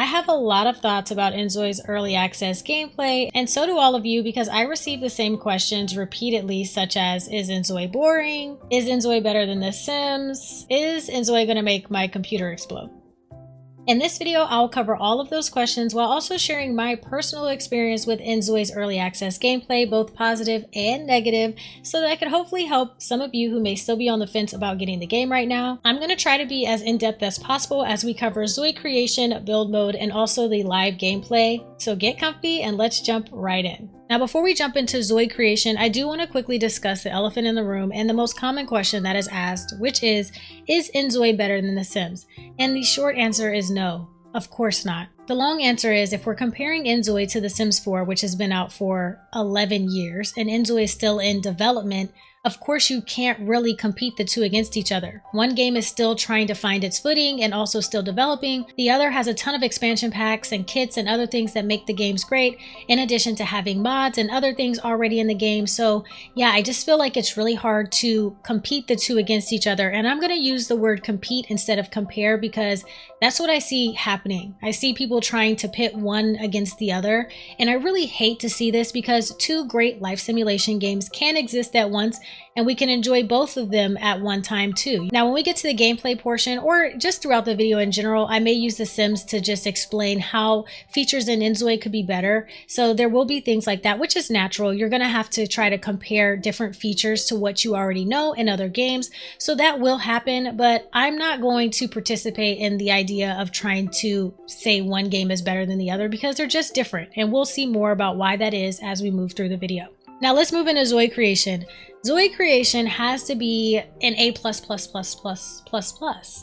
have a lot of thoughts about NIVDIA's early access gameplay, and so do all of you, because I receive the same questions repeatedly, such as, is NIVDIA boring? Is NIVDIA better than The Sims? Is NIVDIA gonna make my computer explode? In this video, I'll cover all of those questions while also sharing my personal experience with NIVDIA's early access gameplay, both positive and negative, so that I could hopefully help some of you who may still be on the fence about getting the game right now. I'm going to try to be as in-depth as possible as we cover Zoi Creation, build mode, and also the live gameplay. So get comfy and let's jump right in. Now, before we jump into Zoi Creation, I do want to quickly discuss the elephant in the room and the most common question that is asked, which is NIVDIA better than The Sims? And the short answer is no, of course not. The long answer is, if we're comparing NIVDIA to The Sims 4, which has been out for 11 years, and NIVDIA is still in development, of course you can't really compete the two against each other. One game is still trying to find its footing and also still developing. The other has a ton of expansion packs and kits and other things that make the games great, in addition to having mods and other things already in the game. So yeah, I just feel like it's really hard to compete the two against each other. And I'm going to use the word compete instead of compare, because that's what I see happening. I see people trying to pit one against the other, and I really hate to see this, because two great life simulation games can exist at once, and we can enjoy both of them at one time too. Now, when we get to the gameplay portion, or just throughout the video in general, I may use The Sims to just explain how features in NIVDIA could be better. So there will be things like that, which is natural. You're going to have to try to compare different features to what you already know in other games. So that will happen, but I'm not going to participate in the idea of trying to say one game is better than the other, because they're just different. And we'll see more about why that is as we move through the video. Now let's move into Zoi Creation. Zoi Creation has to be an A+++++++,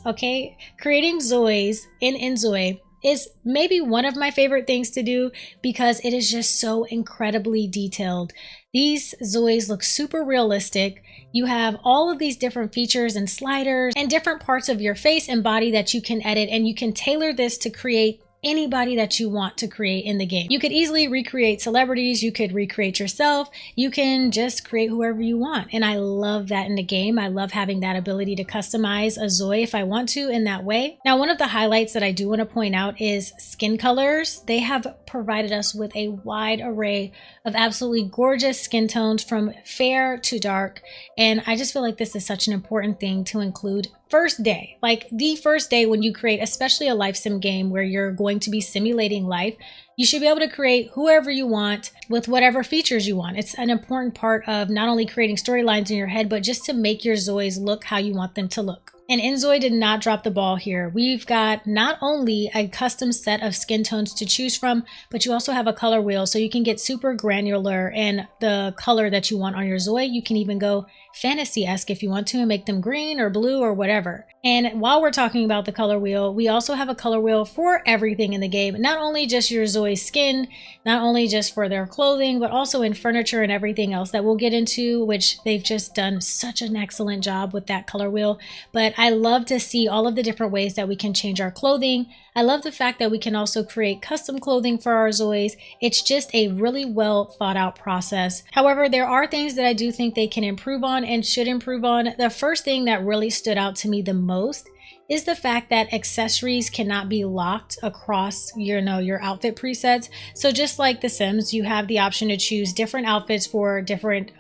okay? Creating Zois in NIVDIA is maybe one of my favorite things to do, because it is just so incredibly detailed. These Zois look super realistic. You have all of these different features and sliders and different parts of your face and body that you can edit, and you can tailor this to create anybody that you want to create in the game. You could easily recreate celebrities, you could recreate yourself, you can just create whoever you want. And I love that in the game. I love having that ability to customize a Zoi if I want to in that way. Now, one of the highlights that I do want to point out is skin colors. They have provided us with a wide array of absolutely gorgeous skin tones from fair to dark. And I just feel like this is such an important thing to include. First day, like the first day when you create, especially a life sim game where you're going to be simulating life, you should be able to create whoever you want with whatever features you want. It's an important part of not only creating storylines in your head, but just to make your Zois look how you want them to look. And NIVDIA did not drop the ball here. We've got not only a custom set of skin tones to choose from, but you also have a color wheel, so you can get super granular in the color that you want on your Zoi. You can even go fantasy-esque if you want to and make them green or blue or whatever. And while we're talking about the color wheel, we also have a color wheel for everything in the game. Not only just your Zoi's skin, not only just for their clothing, but also in furniture and everything else that we'll get into, which they've just done such an excellent job with that color wheel. But I love to see all of the different ways that we can change our clothing. I love the fact that we can also create custom clothing for our Zois. It's just a really well thought out process. However, there are things that I do think they can improve on and should improve on. The first thing that really stood out to me the most is the fact that accessories cannot be locked across your outfit presets. So just like The Sims, you have the option to choose different outfits for different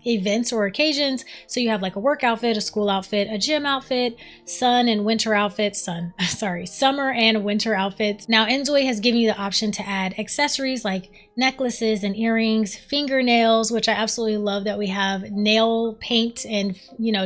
events or occasions. So you have like a work outfit, a school outfit, a gym outfit, summer and winter outfits. Now NIVDIA has given you the option to add accessories like necklaces and earrings, fingernails, which I absolutely love that we have nail paint and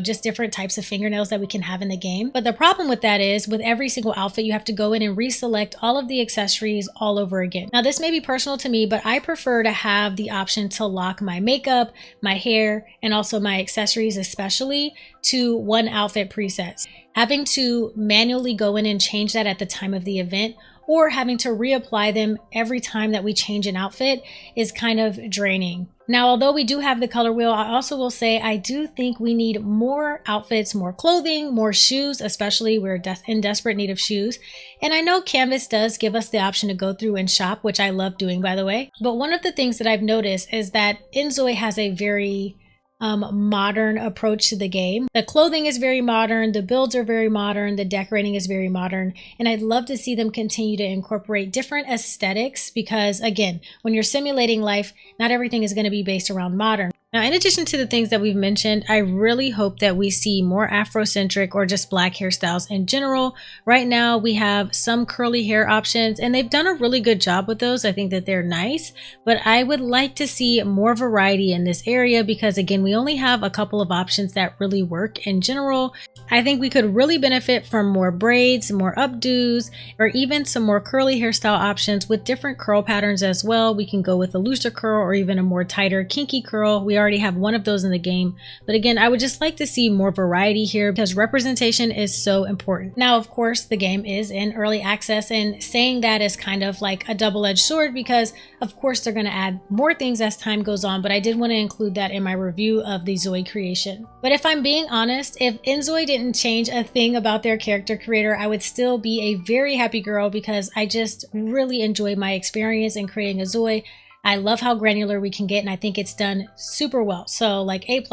just different types of fingernails that we can have in the game. But the problem with that is, with every single outfit, you have to go in and reselect all of the accessories all over again. Now, this may be personal to me, but I prefer to have the option to lock my makeup, my hair, and also my accessories, especially to one outfit presets. Having to manually go in and change that at the time of the event, or having to reapply them every time that we change an outfit, is kind of draining. Now, although we do have the color wheel, I also will say I do think we need more outfits, more clothing, more shoes, especially we're in desperate need of shoes. And I know Canvas does give us the option to go through and shop, which I love doing, by the way. But one of the things that I've noticed is that NIVDIA has a very modern approach to the game. The clothing is very modern, the builds are very modern, the decorating is very modern, and I'd love to see them continue to incorporate different aesthetics because, again, when you're simulating life, not everything is going to be based around modern. Now, in addition to the things that we've mentioned, I really hope that we see more Afrocentric or just black hairstyles in general. Right now, we have some curly hair options, and they've done a really good job with those. I think that they're nice, but I would like to see more variety in this area because, again, we only have a couple of options that really work in general. I think we could really benefit from more braids, more updos, or even some more curly hairstyle options with different curl patterns as well. We can go with a looser curl or even a more tighter kinky curl. We already have one of those in the game, but again, I would just like to see more variety here because representation is so important. Now, of course, the game is in early access, and saying that is kind of like a double-edged sword because of course they're going to add more things as time goes on, but I did want to include that in my review of the Zoi Creation. But if I'm being honest, if INZOI didn't change a thing about their character creator, I would still be a very happy girl because I just really enjoy my experience in creating a Zoi. I love how granular we can get, and I think it's done super well. So like A++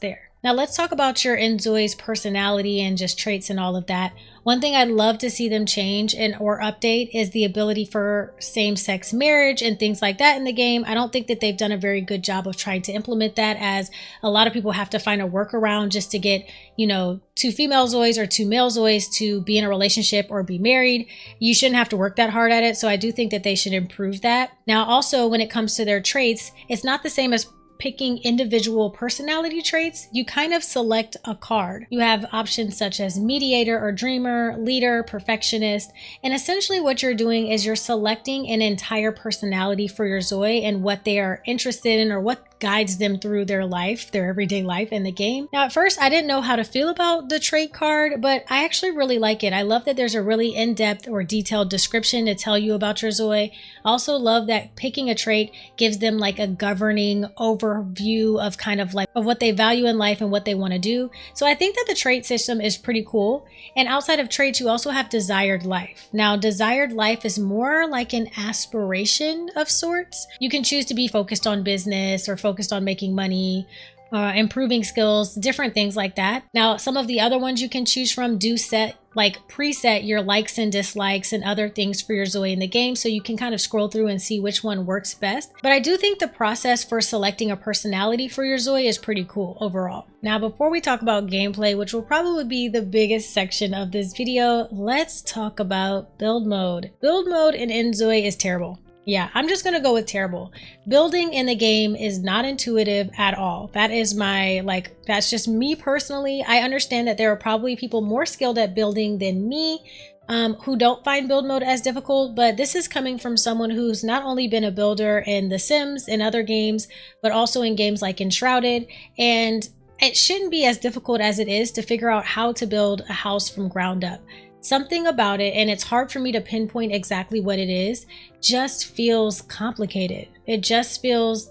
there. Now let's talk about your INZOI'S personality and just traits and all of that. One thing I'd love to see them change or update is the ability for same-sex marriage and things like that in the game. I don't think that they've done a very good job of trying to implement that, as a lot of people have to find a workaround just to get, you know, 2 female Zois or 2 male Zois to be in a relationship or be married. You shouldn't have to work that hard at it, so I do think that they should improve that. Now also, when it comes to their traits, it's not the same as picking individual personality traits. You kind of select a card. You have options such as mediator or dreamer, leader, perfectionist, and essentially what you're doing is you're selecting an entire personality for your Zoi and what they are interested in or what guides them through their life, their everyday life in the game. Now, at first, I didn't know how to feel about the trait card, but I actually really like it. I love that there's a really in-depth or detailed description to tell you about your Zoi. I also love that picking a trait gives them like a governing overview of kind of like of what they value in life and what they want to do. So I think that the trait system is pretty cool. And outside of traits, you also have desired life. Now, desired life is more like an aspiration of sorts. You can choose to be focused on business or focused on making money, improving skills, different things like that. Now, some of the other ones you can choose from do preset your likes and dislikes and other things for your Zoi in the game, so you can kind of scroll through and see which one works best. But I do think the process for selecting a personality for your Zoi is pretty cool overall. Now, before we talk about gameplay, which will probably be the biggest section of this video, let's talk about build mode. Build mode in INZOI is terrible. Yeah, I'm just gonna go with terrible. Building in the game is not intuitive at all. That is that's just me personally. I understand that there are probably people more skilled at building than me who don't find build mode as difficult, but this is coming from someone who's not only been a builder in The Sims and other games, but also in games like Enshrouded, and it shouldn't be as difficult as it is to figure out how to build a house from ground up. Something about it, and it's hard for me to pinpoint exactly what it is, just feels complicated. It just feels,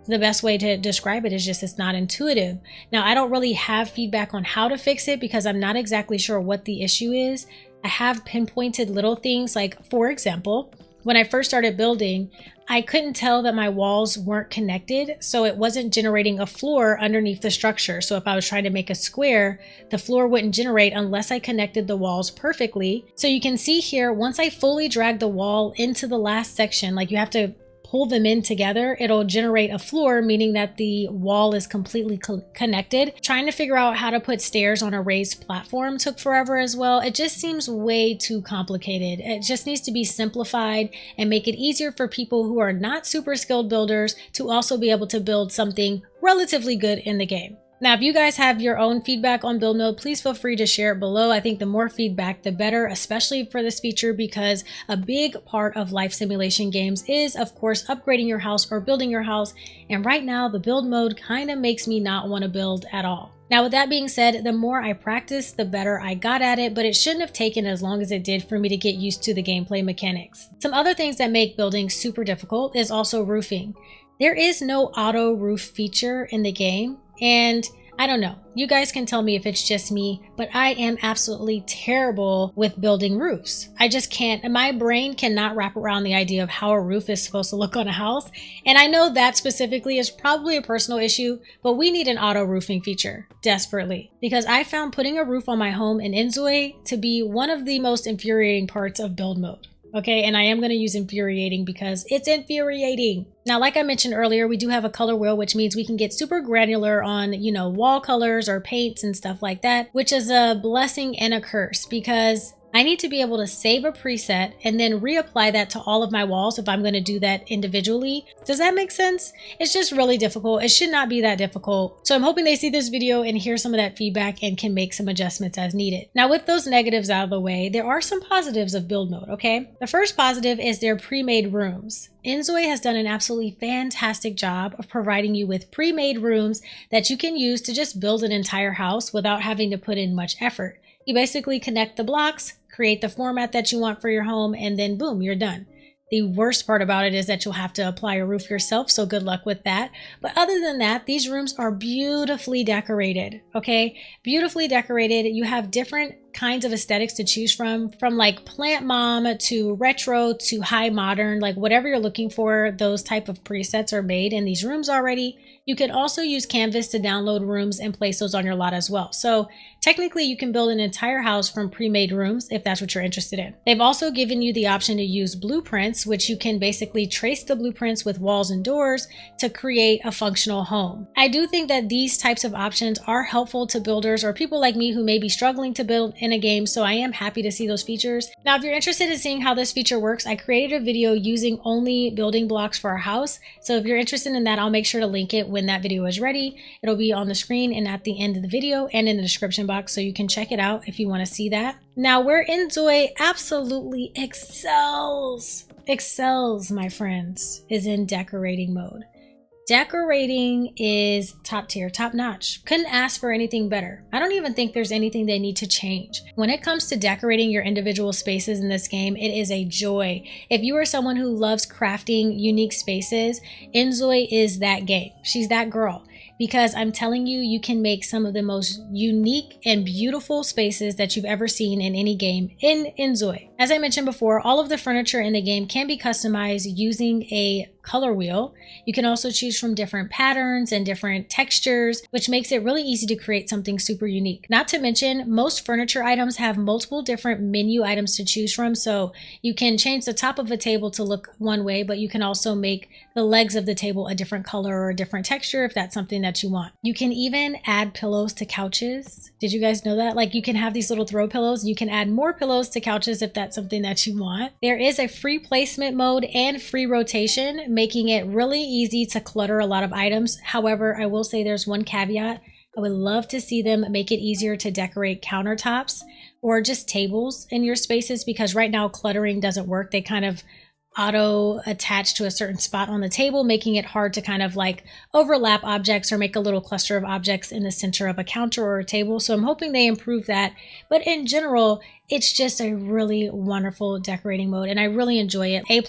the best way to describe it is just it's not intuitive. Now, I don't really have feedback on how to fix it because I'm not exactly sure what the issue is. I have pinpointed little things, like for example, when I first started building, I couldn't tell that my walls weren't connected, so it wasn't generating a floor underneath the structure. So if I was trying to make a square, the floor wouldn't generate unless I connected the walls perfectly. So you can see here, once I fully drag the wall into the last section, like you have to pull them in together, it'll generate a floor, meaning that the wall is completely connected. Trying to figure out how to put stairs on a raised platform took forever as well. It just seems way too complicated. It just needs to be simplified and make it easier for people who are not super skilled builders to also be able to build something relatively good in the game. Now, if you guys have your own feedback on build mode, please feel free to share it below. I think the more feedback, the better, especially for this feature, because a big part of life simulation games is, of course, upgrading your house or building your house. And right now, the build mode kind of makes me not want to build at all. Now, with that being said, the more I practiced, the better I got at it, but it shouldn't have taken as long as it did for me to get used to the gameplay mechanics. Some other things that make building super difficult is also roofing. There is no auto roof feature in the game, and I don't know. You guys can tell me if it's just me, but I am absolutely terrible with building roofs. I just can't. My brain cannot wrap around the idea of how a roof is supposed to look on a house. And I know that specifically is probably a personal issue, but we need an auto roofing feature desperately, because I found putting a roof on my home in NIVDIA to be one of the most infuriating parts of build mode. Okay, and I am going to use infuriating because it's infuriating. Now, like I mentioned earlier, we do have a color wheel, which means we can get super granular on, wall colors or paints and stuff like that, which is a blessing and a curse, because I need to be able to save a preset and then reapply that to all of my walls if I'm going to do that individually. Does that make sense? It's just really difficult. It should not be that difficult. So I'm hoping they see this video and hear some of that feedback and can make some adjustments as needed. Now, with those negatives out of the way, there are some positives of build mode, okay? The first positive is their pre-made rooms. INZOI has done an absolutely fantastic job of providing you with pre-made rooms that you can use to just build an entire house without having to put in much effort. You basically connect the blocks, create the format that you want for your home, and then boom, you're done. The worst part about it is that you'll have to apply a roof yourself, so good luck with that. But other than that, these rooms are beautifully decorated, okay? Beautifully decorated. You have different kinds of aesthetics to choose from like plant mom to retro to high modern, like whatever you're looking for, those type of presets are made in these rooms already. You can also use Canvas to download rooms and place those on your lot as well. So technically you can build an entire house from pre-made rooms if that's what you're interested in. They've also given you the option to use blueprints, which you can basically trace the blueprints with walls and doors to create a functional home. I do think that these types of options are helpful to builders or people like me who may be struggling to build in a game, so I am happy to see those features. Now, if you're interested in seeing how this feature works, I created a video using only building blocks for a house. So if you're interested in that, I'll make sure to link it when that video is ready. It'll be on the screen and at the end of the video and in the description box, so you can check it out if you want to see that. Now, where INZOI absolutely excels, my friends, is in decorating mode. Decorating is top tier, top notch. Couldn't ask for anything better. I don't even think there's anything they need to change. When it comes to decorating your individual spaces in this game, it is a joy. If you are someone who loves crafting unique spaces, INZOI is that game. She's that girl. Because I'm telling you, you can make some of the most unique and beautiful spaces that you've ever seen in any game in INZOI. As I mentioned before, all of the furniture in the game can be customized using a color wheel. You can also choose from different patterns and different textures, which makes it really easy to create something super unique. Not to mention, most furniture items have multiple different menu items to choose from, so you can change the top of a table to look one way, but you can also make the legs of the table a different color or a different texture if that's something that you want. You can even add pillows to couches. Did you guys know that? Like, you can have these little throw pillows. You can add more pillows to couches if that's something that you want. There is a free placement mode and free rotation, making it really easy to clutter a lot of items. However, I will say there's one caveat. I would love to see them make it easier to decorate countertops or just tables in your spaces, because right now cluttering doesn't work. They kind of auto attach to a certain spot on the table, making it hard to kind of like overlap objects or make a little cluster of objects in the center of a counter or a table. So I'm hoping they improve that. But in general, it's just a really wonderful decorating mode and I really enjoy it. A++,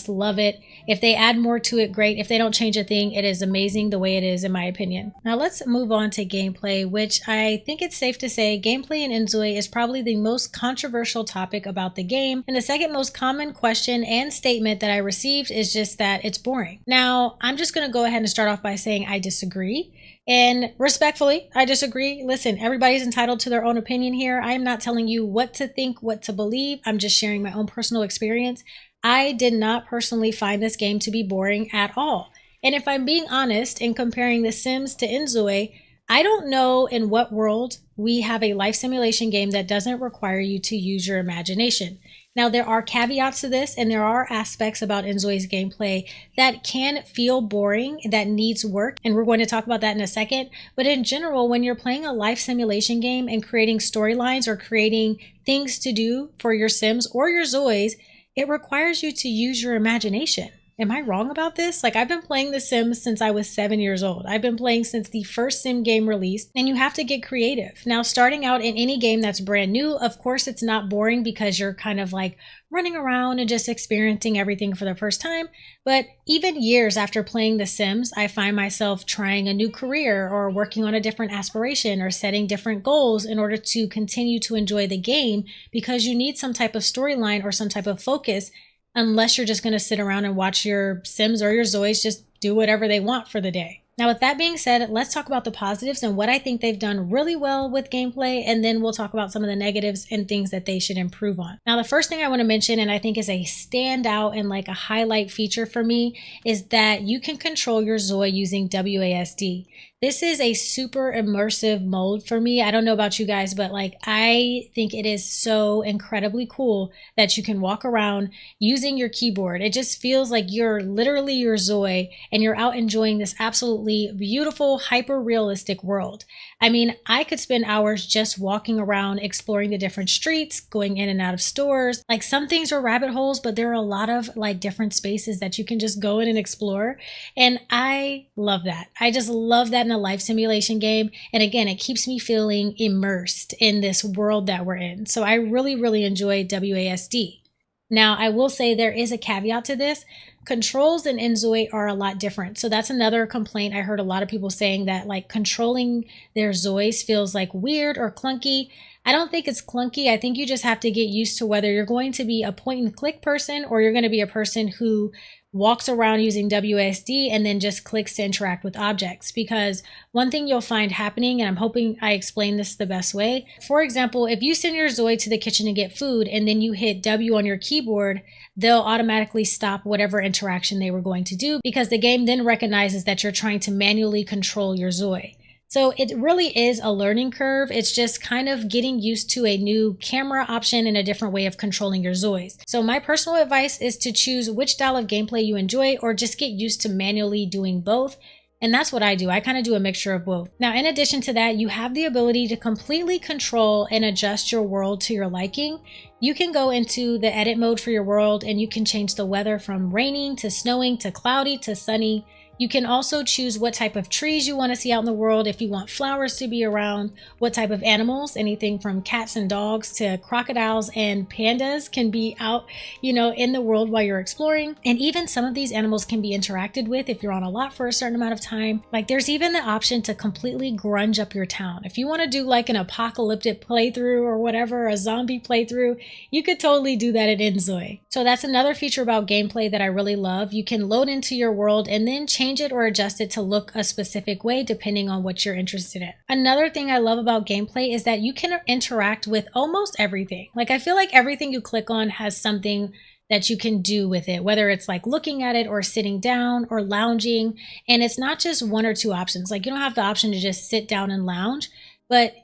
love it. If they add more to it, great. If they don't change a thing, it is amazing the way it is, in my opinion. Now let's move on to gameplay, which I think it's safe to say gameplay in INZOI is probably the most controversial topic about the game. And the second most common question and statement that I received is just that it's boring. Now, I'm just going to go ahead and start off by saying I disagree. And respectfully, I disagree. Listen, everybody's entitled to their own opinion here. I am not telling you what to think, what to believe. I'm just sharing my own personal experience. I did not personally find this game to be boring at all. And if I'm being honest in comparing The Sims to INZOI, I don't know in what world we have a life simulation game that doesn't require you to use your imagination. Now, there are caveats to this, and there are aspects about INZOI'S gameplay that can feel boring, that needs work, and we're going to talk about that in a second. But in general, when you're playing a life simulation game and creating storylines or creating things to do for your Sims or your Zois, it requires you to use your imagination. Am I wrong about this? Like, I've been playing The Sims since I was 7 years old. I've been playing since the first Sim game released, and you have to get creative. Now, starting out in any game that's brand new, of course, it's not boring because you're kind of like running around and just experiencing everything for the first time. But even years after playing The Sims, I find myself trying a new career or working on a different aspiration or setting different goals in order to continue to enjoy the game, because you need some type of storyline or some type of focus, unless you're just going to sit around and watch your Sims or your Zois just do whatever they want for the day. Now, with that being said, let's talk about the positives and what I think they've done really well with gameplay, and then we'll talk about some of the negatives and things that they should improve on. Now, the first thing I want to mention, and I think is a standout and like a highlight feature for me, is that you can control your Zoi using WASD. This is a super immersive mode for me. I don't know about you guys, but like, I think it is so incredibly cool that you can walk around using your keyboard. It just feels like you're literally your Zoi and you're out enjoying this absolutely beautiful, hyper realistic world. I mean, I could spend hours just walking around, exploring the different streets, going in and out of stores. Like, some things are rabbit holes, but there are a lot of like different spaces that you can just go in and explore. And I love that. I just love that in a life simulation game. And again, it keeps me feeling immersed in this world that we're in. So I really, really enjoy WASD. Now, I will say there is a caveat to this. Controls in NZOI are a lot different. So that's another complaint. I heard a lot of people saying that like controlling their Zois feels like weird or clunky. I don't think it's clunky. I think you just have to get used to whether you're going to be a point and click person or you're going to be a person who walks around using WASD and then just clicks to interact with objects. Because one thing you'll find happening, and I'm hoping I explain this the best way. For example, if you send your Zoi to the kitchen to get food and then you hit W on your keyboard, they'll automatically stop whatever interaction they were going to do, because the game then recognizes that you're trying to manually control your Zoi. So it really is a learning curve. It's just kind of getting used to a new camera option and a different way of controlling your Zois. So my personal advice is to choose which style of gameplay you enjoy, or just get used to manually doing both. And that's what I do. I kind of do a mixture of both. Now, in addition to that, you have the ability to completely control and adjust your world to your liking. You can go into the edit mode for your world and you can change the weather from raining to snowing to cloudy to sunny. You can also choose what type of trees you want to see out in the world, if you want flowers to be around, what type of animals, anything from cats and dogs to crocodiles and pandas can be out, in the world while you're exploring. And even some of these animals can be interacted with if you're on a lot for a certain amount of time. Like, there's even the option to completely grunge up your town. If you want to do like an apocalyptic playthrough or whatever, a zombie playthrough, you could totally do that in NZOI. So that's another feature about gameplay that I really love. You can load into your world and then change it or adjust it to look a specific way depending on what you're interested in. Another thing I love about gameplay is that you can interact with almost everything. Like, I feel like everything you click on has something that you can do with it, whether it's like looking at it or sitting down or lounging. And it's not just one or two options. Like, you don't have the option to just sit down and lounge, but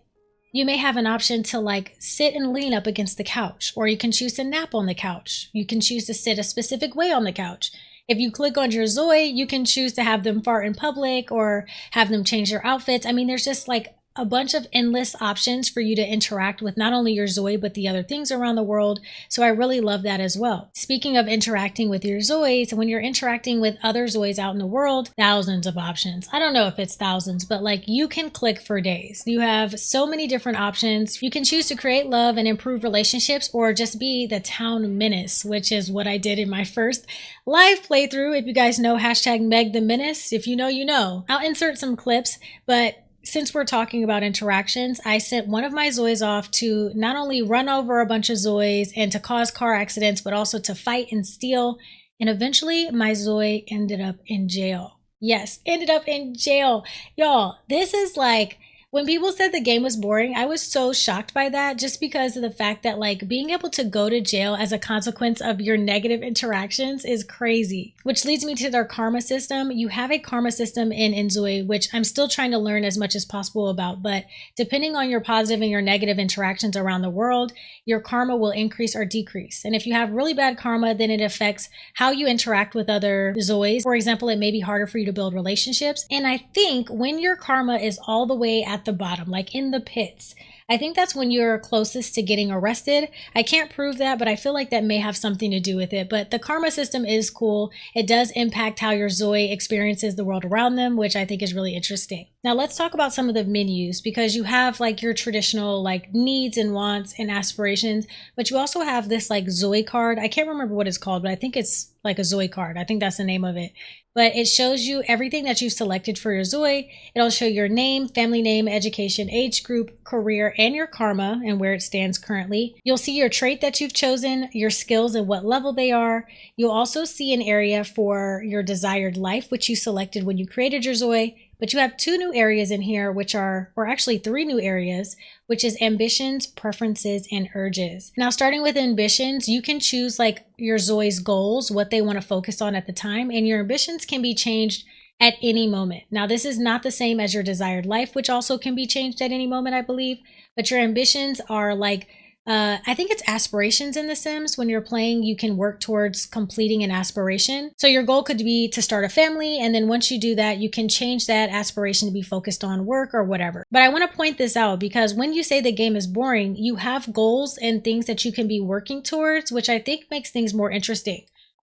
you may have an option to like sit and lean up against the couch, or you can choose to nap on the couch. You can choose to sit a specific way on the couch. If you click on your Zoi, you can choose to have them fart in public or have them change their outfits. I mean, there's just like a bunch of endless options for you to interact with not only your Zoi, but the other things around the world. So I really love that as well. Speaking of interacting with your Zois, when you're interacting with other Zois out in the world, thousands of options. I don't know if it's thousands, but like, you can click for days. You have so many different options. You can choose to create love and improve relationships, or just be the town menace, which is what I did in my first live playthrough. If you guys know #Meg the Menace, if you know, you know. I'll insert some clips, but since we're talking about interactions, I sent one of my Zois off to not only run over a bunch of Zois and to cause car accidents, but also to fight and steal. And eventually my Zoi ended up in jail. Yes, ended up in jail. Y'all, this is like, when people said the game was boring, I was so shocked by that, just because of the fact that like being able to go to jail as a consequence of your negative interactions is crazy. Which leads me to their karma system. You have a karma system in NZOI, which I'm still trying to learn as much as possible about, but depending on your positive and your negative interactions around the world, your karma will increase or decrease. And if you have really bad karma, then it affects how you interact with other Zois. For example, it may be harder for you to build relationships. And I think when your karma is all the way at the bottom, like in the pits, I think that's when you're closest to getting arrested. I can't prove that, but I feel like that may have something to do with it. But the karma system is cool. It does impact how your Zoi experiences the world around them, which I think is really interesting. Now let's talk about some of the menus, because you have like your traditional like needs and wants and aspirations, but you also have this like Zoi card. I can't remember what it's called, but I think it's like a Zoi card. I think that's the name of it. But it shows you everything that you've selected for your Zoi. It'll show your name, family name, education, age group, career, and your karma and where it stands currently. You'll see your trait that you've chosen, your skills and what level they are. You'll also see an area for your desired life, which you selected when you created your Zoi. But you have 2 new areas in here, which are, or actually 3 new areas, which is ambitions, preferences, and urges. Now, starting with ambitions, you can choose like your Zoi's goals, what they want to focus on at the time, and your ambitions can be changed at any moment. Now, this is not the same as your desired life, which also can be changed at any moment, I believe, but your ambitions are like, I think it's aspirations in The Sims. When you're playing, you can work towards completing an aspiration. So your goal could be to start a family, and then once you do that, you can change that aspiration to be focused on work or whatever. But I want to point this out because when you say the game is boring, you have goals and things that you can be working towards, which I think makes things more interesting.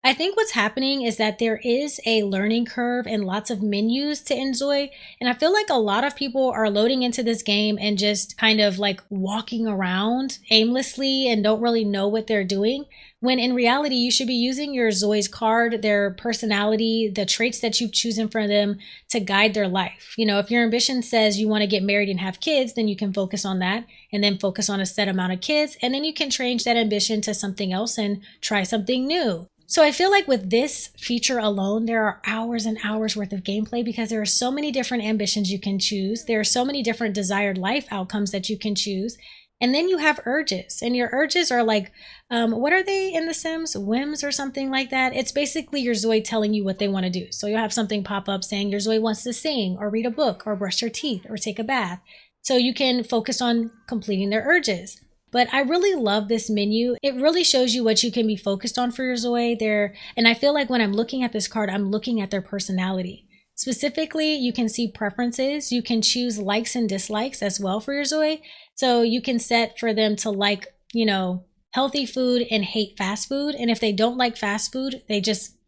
I think what's happening is that there is a learning curve and lots of menus to NIVDIA, and I feel like a lot of people are loading into this game and just kind of like walking around aimlessly and don't really know what they're doing, when in reality you should be using your Zoi's card, their personality, the traits that you've chosen for them to guide their life. You know, if your ambition says you want to get married and have kids, then you can focus on that and then focus on a set amount of kids, and then you can change that ambition to something else and try something new. So I feel like with this feature alone, there are hours and hours worth of gameplay because there are so many different ambitions you can choose. There are so many different desired life outcomes that you can choose. And then you have urges, and your urges are like, what are they in The Sims? Whims or something like that. It's basically your Zoi telling you what they want to do. So you'll have something pop up saying your Zoi wants to sing or read a book or brush their teeth or take a bath. So you can focus on completing their urges. But I really love this menu. It really shows you what you can be focused on for your Zoi there. And I feel like when I'm looking at this card, I'm looking at their personality. Specifically, you can see preferences. You can choose likes and dislikes as well for your Zoi. So you can set for them to like, you know, healthy food and hate fast food. And if they don't like fast food,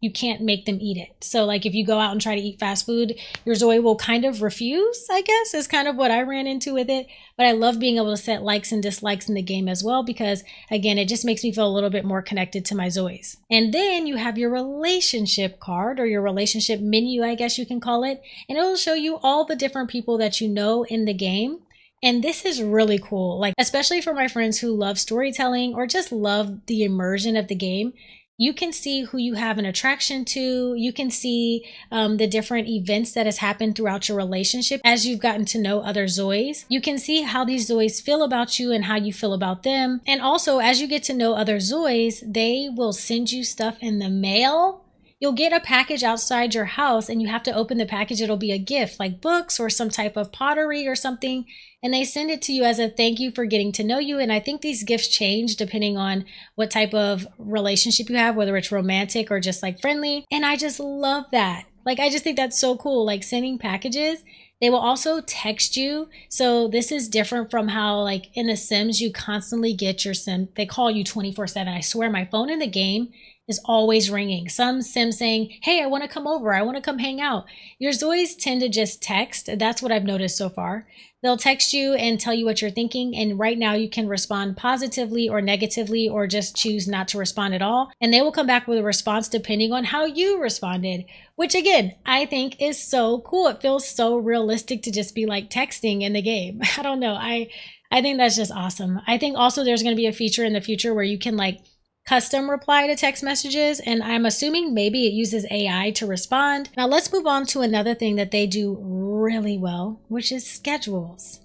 you can't make them eat it. So like if you go out and try to eat fast food, your Zoi will kind of refuse, I guess, is kind of what I ran into with it. But I love being able to set likes and dislikes in the game as well, because again, it just makes me feel a little bit more connected to my Zois. And then you have your relationship card, or your relationship menu, I guess you can call it. And it'll show you all the different people that you know in the game. And this is really cool, like especially for my friends who love storytelling or just love the immersion of the game. You can see who you have an attraction to. You can see the different events that has happened throughout your relationship as you've gotten to know other Zois. You can see how these Zois feel about you and how you feel about them. And also, as you get to know other Zois, they will send you stuff in the mail. You'll get a package outside your house and you have to open the package. It'll be a gift like books or some type of pottery or something. And they send it to you as a thank you for getting to know you. And I think these gifts change depending on what type of relationship you have, whether it's romantic or just like friendly. And I just love that. Like, I just think that's so cool. Like sending packages. They will also text you. So this is different from how like in The Sims, you constantly get your Sim. They call you 24/7. I swear my phone in the game is always ringing. Some Sim saying, hey, I want to come over. I want to come hang out. Your Zois tend to just text. That's what I've noticed so far. They'll text you and tell you what you're thinking. And right now you can respond positively or negatively, or just choose not to respond at all. And they will come back with a response depending on how you responded, which again, I think is so cool. It feels so realistic to just be like texting in the game. I don't know. I think that's just awesome. I think also there's going to be a feature in the future where you can like custom reply to text messages, and I'm assuming maybe it uses AI to respond. Now let's move on to another thing that they do really well, which is schedules.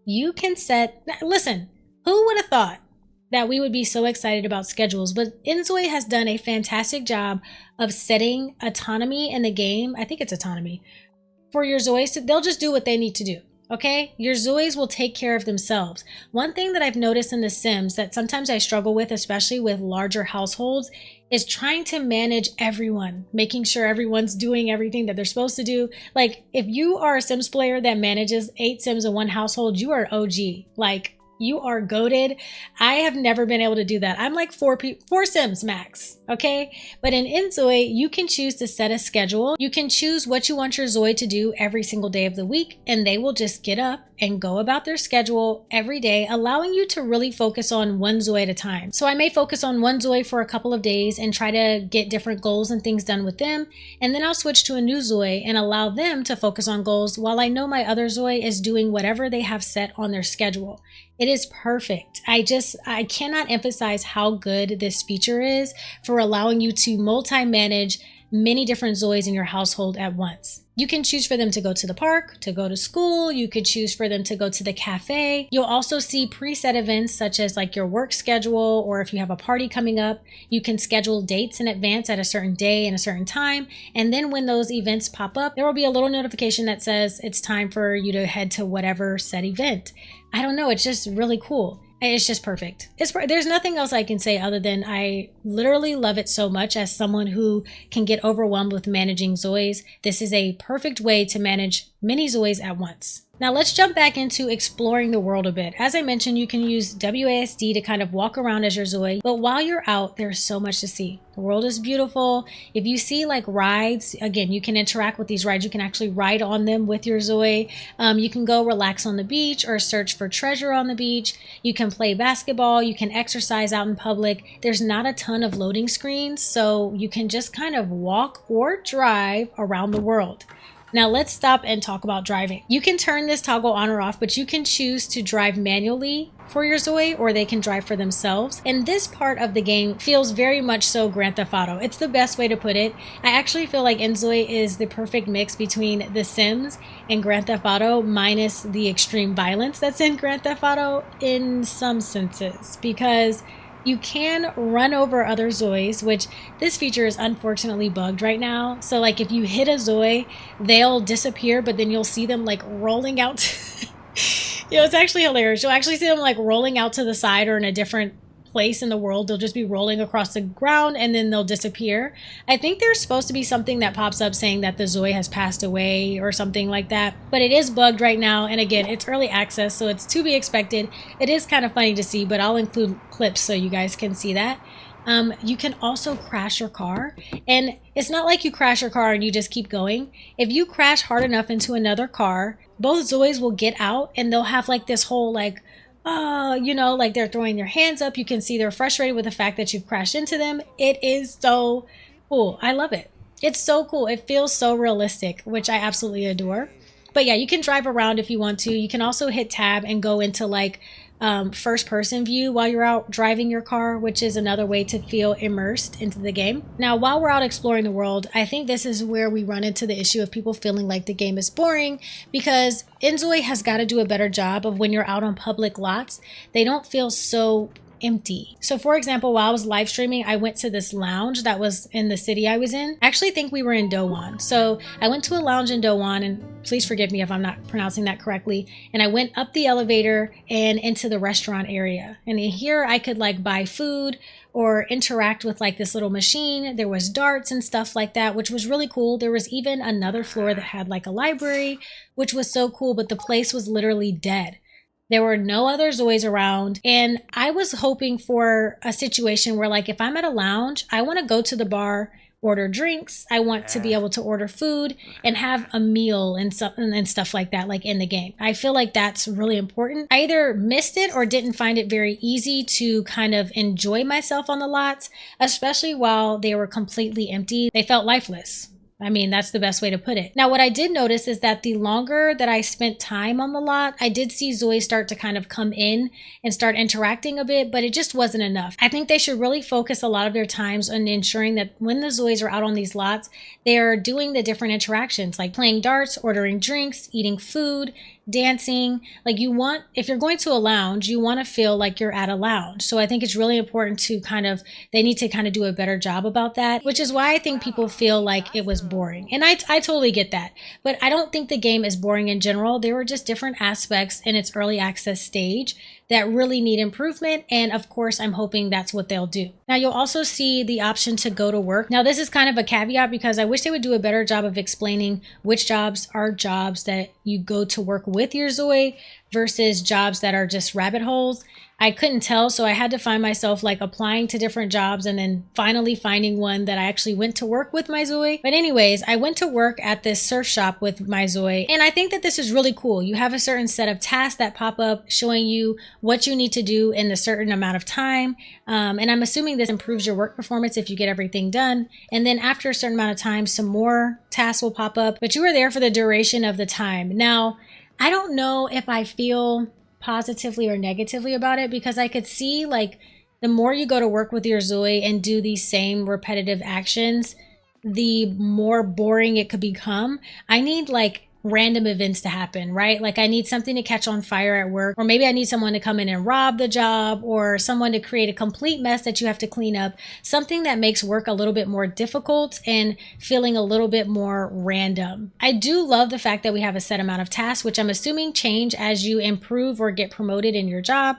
You can set, listen, who would have thought that we would be so excited about schedules? But NIVDIA has done a fantastic job of setting autonomy in the game. I think it's autonomy for your Zois. They'll just do what they need to do. Okay, your Zois will take care of themselves. One thing that I've noticed in The Sims that sometimes I struggle with, especially with larger households, is trying to manage everyone, making sure everyone's doing everything that they're supposed to do. Like if you are a Sims player that manages 8 Sims in one household, you are OG. Like You are goated. I have never been able to do that. I'm like four Sims max, okay? But in INZOI, you can choose to set a schedule. You can choose what you want your Zoi to do every single day of the week, and they will just get up and go about their schedule every day, allowing you to really focus on one Zoi at a time. So I may focus on one Zoi for a couple of days and try to get different goals and things done with them, and then I'll switch to a new Zoi and allow them to focus on goals while I know my other Zoi is doing whatever they have set on their schedule. It is perfect. I cannot emphasize how good this feature is for allowing you to multi-manage many different Zois in your household at once. You can choose for them to go to the park, to go to school. You could choose for them to go to the cafe. You'll also see preset events such as like your work schedule, or if you have a party coming up, you can schedule dates in advance at a certain day and a certain time. And then when those events pop up, there will be a little notification that says it's time for you to head to whatever said event. I don't know, it's just really cool. It's just perfect. There's nothing else I can say other than I literally love it so much. As someone who can get overwhelmed with managing Zois, this is a perfect way to manage many Zois at once. Now let's jump back into exploring the world a bit. As I mentioned, you can use WASD to kind of walk around as your Zoi, but while you're out, there's so much to see. The world is beautiful. If you see like rides, again, you can interact with these rides. You can actually ride on them with your Zoi. You can go relax on the beach or search for treasure on the beach. You can play basketball. You can exercise out in public. There's not a ton of loading screens, so you can just kind of walk or drive around the world. Now let's stop and talk about driving. You can turn this toggle on or off, but you can choose to drive manually for your Zoi, or they can drive for themselves. And this part of the game feels very much so Grand Theft Auto. It's the best way to put it. I actually feel like INZOI is the perfect mix between The Sims and Grand Theft Auto, minus the extreme violence that's in Grand Theft Auto in some senses, because you can run over other Zois, which this feature is unfortunately bugged right now. So like if you hit a Zoi, they'll disappear, but then you'll see them like rolling out. It's actually hilarious. You'll actually see them like rolling out to the side or in a different place in the world. They'll just be rolling across the ground and then they'll disappear. I think there's supposed to be something that pops up saying that the Zoi has passed away or something like that, but it is bugged right now. And again, it's early access, so it's to be expected. It is kind of funny to see, but I'll include clips so you guys can see that. You can also crash your car, and it's not like you crash your car and you just keep going. If you crash hard enough into another car, both Zois will get out and they'll have like this whole like, like they're throwing their hands up. You can see they're frustrated with the fact that you've crashed into them. It is so cool. I love it. It's so cool. It feels so realistic, which I absolutely adore. But yeah, you can drive around if you want to. You can also hit tab and go into like first person view while you're out driving your car, which is another way to feel immersed into the game. Now, while we're out exploring the world, I think this is where we run into the issue of people feeling like the game is boring, because INZOI has got to do a better job of when you're out on public lots, they don't feel so empty. So for example, while I was live streaming, I went to this lounge that was in the city I was in. I actually think we were in Dowan. So I went to a lounge in Dowan, and please forgive me if I'm not pronouncing that correctly. And I went up the elevator and into the restaurant area. And here I could like buy food or interact with like this little machine. There was darts and stuff like that, which was really cool. There was even another floor that had like a library, which was so cool, but the place was literally dead. There were no other Zois around, and I was hoping for a situation where like if I'm at a lounge, I want to go to the bar, order drinks, I want to be able to order food and have a meal and stuff like that, like in the game. I feel like that's really important. I either missed it or didn't find it very easy to kind of enjoy myself on the lots, especially while they were completely empty. They felt lifeless. I mean, that's the best way to put it. Now, what I did notice is that the longer that I spent time on the lot, I did see Zoe start to kind of come in and start interacting a bit, but it just wasn't enough. I think they should really focus a lot of their times on ensuring that when the Zoes are out on these lots, they are doing the different interactions, like playing darts, ordering drinks, eating food, dancing. Like if you're going to a lounge, you want to feel like you're at a lounge. So I think it's really important to they need to kind of do a better job about that, which is why I think people feel like it was boring. And I totally get that, but I don't think the game is boring in general. There were just different aspects in its early access stage that really need improvement. And of course, I'm hoping that's what they'll do. Now you'll also see the option to go to work. Now this is kind of a caveat because I wish they would do a better job of explaining which jobs are jobs that you go to work with your Zoi versus jobs that are just rabbit holes. I couldn't tell, so I had to find myself like applying to different jobs and then finally finding one that I actually went to work with my Zoi. But anyways, I went to work at this surf shop with my Zoi, and I think that this is really cool. You have a certain set of tasks that pop up showing you what you need to do in a certain amount of time. And I'm assuming this improves your work performance if you get everything done. And then after a certain amount of time, some more tasks will pop up, but you are there for the duration of the time. Now, I don't know if I feel positively or negatively about it, because I could see like the more you go to work with your Zoi and do these same repetitive actions, the more boring it could become. I need like random events to happen, right? Like I need something to catch on fire at work, or maybe I need someone to come in and rob the job, or someone to create a complete mess that you have to clean up, something that makes work a little bit more difficult and feeling a little bit more random. I do love the fact that we have a set amount of tasks, which I'm assuming change as you improve or get promoted in your job.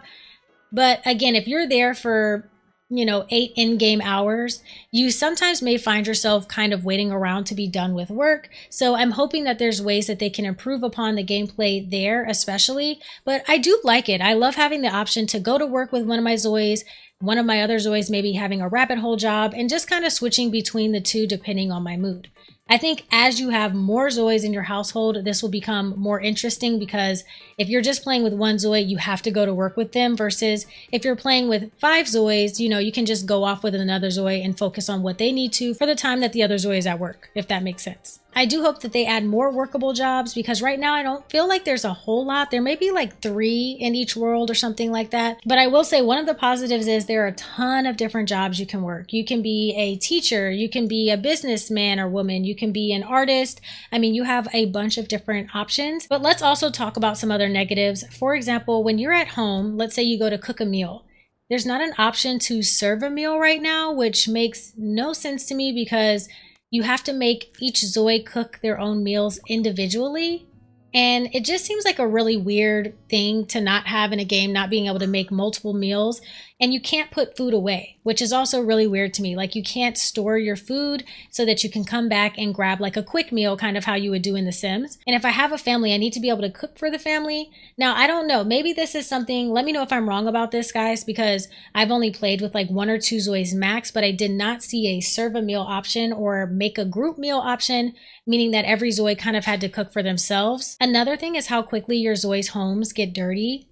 But again, if you're there for 8 in-game hours, you sometimes may find yourself kind of waiting around to be done with work. So I'm hoping that there's ways that they can improve upon the gameplay there especially. But I do like it. I love having the option to go to work with one of my Zois, one of my other Zois maybe having a rabbit hole job, and just kind of switching between the two depending on my mood. I think as you have more Zois in your household, this will become more interesting, because if you're just playing with one Zoi, you have to go to work with them, versus if you're playing with 5 Zois, you can just go off with another Zoi and focus on what they need to for the time that the other Zoi is at work, if that makes sense. I do hope that they add more workable jobs, because right now I don't feel like there's a whole lot. There may be like 3 in each world or something like that. But I will say one of the positives is there are a ton of different jobs you can work. You can be a teacher, you can be a businessman or woman, you can be an artist. I mean, you have a bunch of different options. But let's also talk about some other negatives. For example, when you're at home, let's say you go to cook a meal. There's not an option to serve a meal right now, which makes no sense to me, because you have to make each Zoi cook their own meals individually. And it just seems like a really weird thing to not have in a game, not being able to make multiple meals. And you can't put food away, which is also really weird to me. Like you can't store your food so that you can come back and grab like a quick meal, kind of how you would do in The Sims. And if I have a family, I need to be able to cook for the family. Now, I don't know, maybe this is something, let me know if I'm wrong about this, guys, because I've only played with like 1 or 2 Zois max, but I did not see a serve a meal option or make a group meal option, meaning that every Zoi kind of had to cook for themselves. Another thing is how quickly your Zoi's homes get dirty.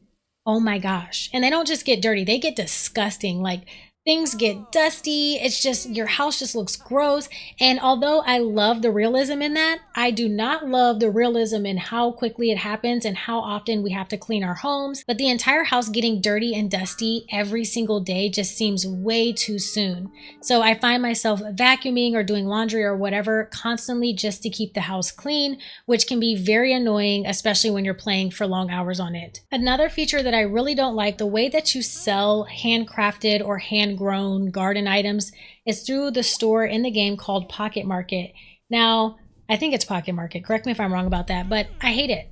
Oh my gosh. And they don't just get dirty, they get disgusting. Like things get dusty. It's just, your house just looks gross. And although I love the realism in that, I do not love the realism in how quickly it happens and how often we have to clean our homes. But the entire house getting dirty and dusty every single day just seems way too soon. So I find myself vacuuming or doing laundry or whatever constantly just to keep the house clean, which can be very annoying, especially when you're playing for long hours on it. Another feature that I really don't like, the way that you sell handcrafted or hand-grown garden items, is through the store in the game called Pocket Market. Now, I think it's Pocket Market. Correct me if I'm wrong about that, but I hate it.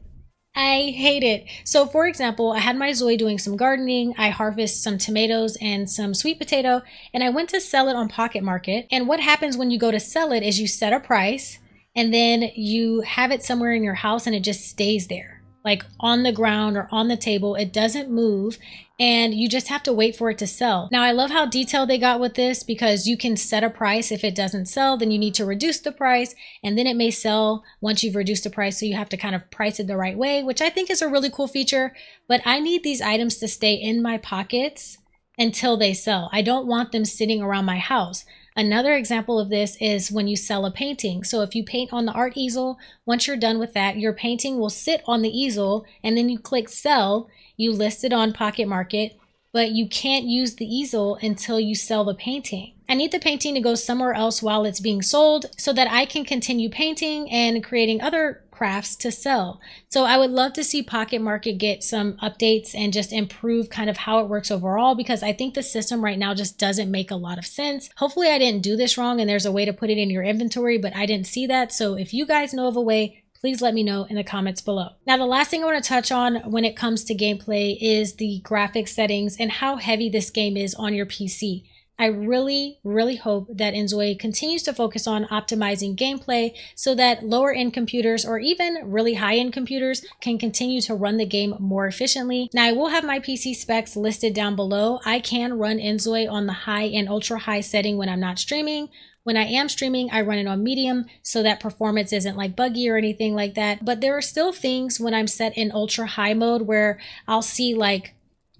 I hate it. So for example, I had my Zoi doing some gardening. I harvest some tomatoes and some sweet potato, and I went to sell it on Pocket Market. And what happens when you go to sell it is you set a price, and then you have it somewhere in your house and it just stays there, like on the ground or on the table. It doesn't move, and you just have to wait for it to sell. Now, I love how detailed they got with this, because you can set a price. If it doesn't sell, then you need to reduce the price, and then it may sell once you've reduced the price. So you have to kind of price it the right way, which I think is a really cool feature. But I need these items to stay in my pockets until they sell. I don't want them sitting around my house. Another example of this is when you sell a painting. So if you paint on the art easel, once you're done with that, your painting will sit on the easel, and then you click sell, you list it on Pocket Market, but you can't use the easel until you sell the painting. I need the painting to go somewhere else while it's being sold so that I can continue painting and creating other crafts to sell. So I would love to see Pocket Market get some updates and just improve kind of how it works overall, because I think the system right now just doesn't make a lot of sense. Hopefully I didn't do this wrong and there's a way to put it in your inventory, but I didn't see that. So if you guys know of a way, please let me know in the comments below. Now, the last thing I want to touch on when it comes to gameplay is the graphics settings and how heavy this game is on your PC. I really, really hope that NZOI continues to focus on optimizing gameplay so that lower end computers or even really high end computers can continue to run the game more efficiently. Now, I will have my PC specs listed down below. I can run NZOI on the high and ultra high setting when I'm not streaming. When I am streaming, I run it on medium so that performance isn't like buggy or anything like that. But there are still things when I'm set in ultra high mode where I'll see like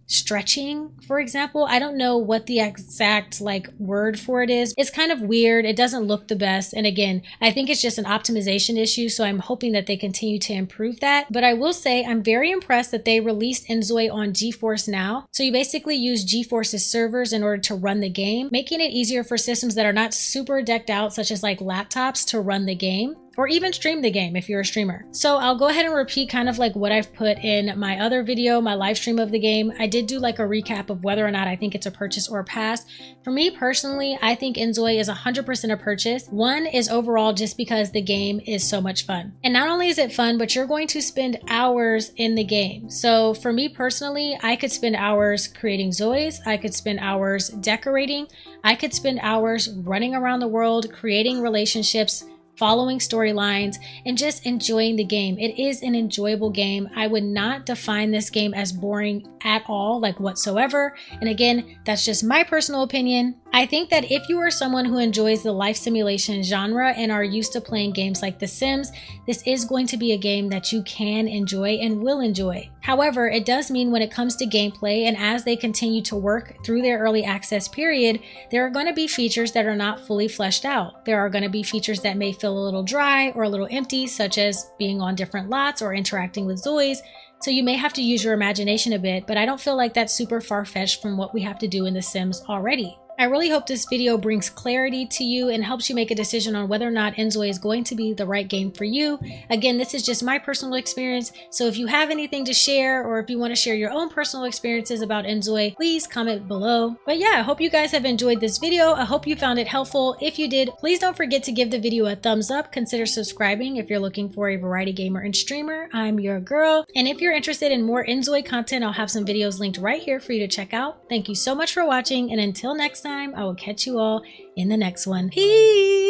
stretching, for example. I don't know what the exact like word for it is. It's kind of weird. It doesn't look the best. And again, I think it's just an optimization issue. So I'm hoping that they continue to improve that. But I will say I'm very impressed that they released NZOI on GeForce now. So you basically use GeForce's servers in order to run the game, making it easier for systems that are not super decked out, such as like laptops, to run the game, or even stream the game if you're a streamer. So I'll go ahead and repeat kind of like what I've put in my other video, my live stream of the game. I did do like a recap of whether or not I think it's a purchase or a pass. For me personally, I think NZOI is 100% a purchase. One is overall just because the game is so much fun. And not only is it fun, but you're going to spend hours in the game. So for me personally, I could spend hours creating Zois. I could spend hours decorating. I could spend hours running around the world, creating relationships, following storylines, and just enjoying the game. It is an enjoyable game. I would not define this game as boring at all, like whatsoever. And again, that's just my personal opinion. I think that if you are someone who enjoys the life simulation genre and are used to playing games like The Sims, this is going to be a game that you can enjoy and will enjoy. However, it does mean when it comes to gameplay and as they continue to work through their early access period, there are going to be features that are not fully fleshed out. There are going to be features that may feel a little dry or a little empty, such as being on different lots or interacting with Zois. So you may have to use your imagination a bit, but I don't feel like that's super far-fetched from what we have to do in The Sims already. I really hope this video brings clarity to you and helps you make a decision on whether or not NZOI is going to be the right game for you. Again, this is just my personal experience, so if you have anything to share or if you want to share your own personal experiences about NZOI, please comment below. But yeah, I hope you guys have enjoyed this video. I hope you found it helpful. If you did, please don't forget to give the video a thumbs up. Consider subscribing if you're looking for a variety gamer and streamer. I'm your girl. And if you're interested in more NZOI content, I'll have some videos linked right here for you to check out. Thank you so much for watching, and until next time, I will catch you all in the next one. Peace!